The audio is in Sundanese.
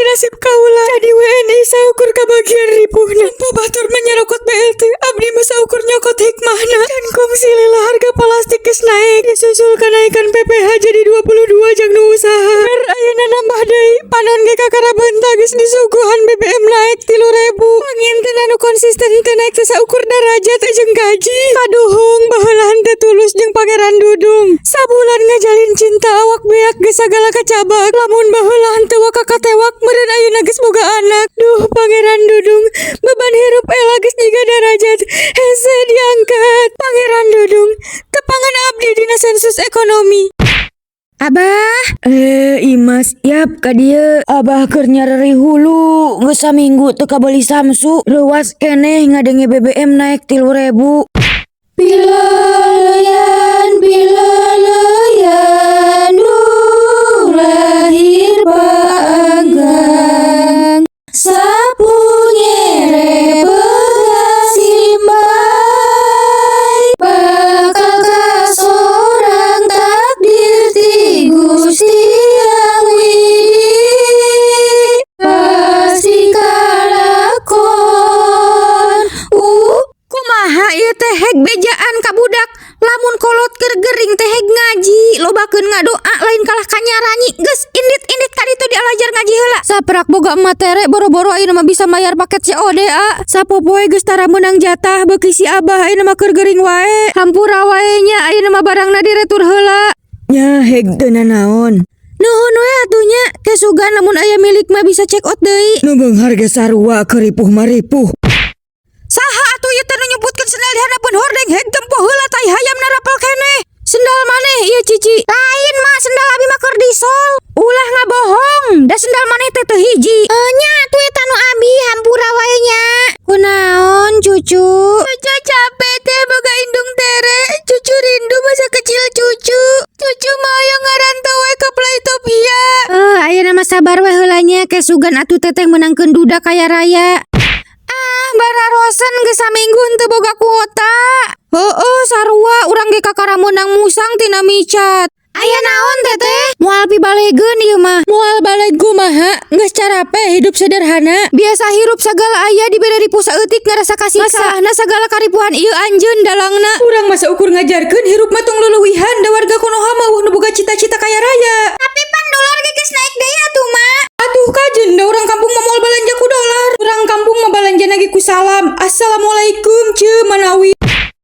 nasib kaula jadi WNI saukur kabagian ripuhna. Tanpa batur menyerokot BLT abdi mah saukur nyokot hikmahna. Dan kongsi lila harga plastik geus naik, disusul kenaikan PPh jadi 22 jang nu usaha. Ber ayeuna nambah deui panon ge kakara beunta geus disuguhan BBM naik 3.000. Panginten anu konsisten teu naik teh saukur derajat jeung gaji. Kaduhung baheulahan teh Tulus jeung Pangeran Dudung. Sabulan ngajalin cinta awak beak geus sagala kacabak. Lamun baheulahan teu waka katewak meureun ayeuna geus boga anak. Duh Pangeran Dudung, beban hirup ela geus jiga derajat. Hese diangkat. Pangeran Dudung, tepangan abdi dina sensus ekonomi. Abah, Imas, yap ka dieu. Abah keur nyareri hulu, geus saminggu teu kabeli samsu. Reuwas keneh ngadenge BBM naik 3.000. Pilaleyan, lahir panggang. Sapu nyere begasimbai, bakal kasorang takdir ti Gusti Yang Widi, pasti kalakon. Kumaha ieu teh heg bejaan ka budak, lamun kolot keur gering teh heg ngaji, lobakeun ngadoa lain kalah kanyaranyi. Geus indit-indit ka ditu dialajar ngaji heula. Saprak boga materi boro-boro ayeuna mah bisa mayar paket COD a. Sapopoe geus tara meunang jatah beuki si Abah ayeuna mah keur gering wae. Hampura wae nya ayeuna mah barangna diretur heula. Nya heg teu nanaon. Nuhun we atunya, teh sugan lamun aya milik mah bisa check out deui. Nu beunghar ge sarua keur ripuh-maripuh. Saha atuh ieu teh nu nyebutkeun sendal di hadapan hordeng heg tempoh heula tai hayam narapel keneh. Sendal maneh ieu Cici? Lain mah sendal abi mah keur disol. Ulah ngabohong, da sendal maneh teh teu hiji. Nya atuh eta nu abi hampura wae nya. Kunaon cucu? Cucu capek teh boga indung tere. Cucu rindu masa kecil cucu. Cucu mah hoyong ngarantau we ka Playtopia. Ayeuna mah sabar we heula nya, ke sugan atuh teteh menangkeun duda kaya raya. Bararosan geus saminggu henteu boga kuota. Heueuh sarua urang ge kakara meunang musang tina micat. Aya naon teteh? Moal pibalegeun ieu mah. Moal balik kumaha? Geus carape hidup sederhana. Biasa hirup sagala aya dibere ripuh saeutik ngarasa kasiksa. Masalahna sagala karipuhan ieu anjeun dalangna. Urang masa ukur ngajarkeun hirup mah tong leulewihan da warga Konoha mah nu boga cita-cita kaya raya.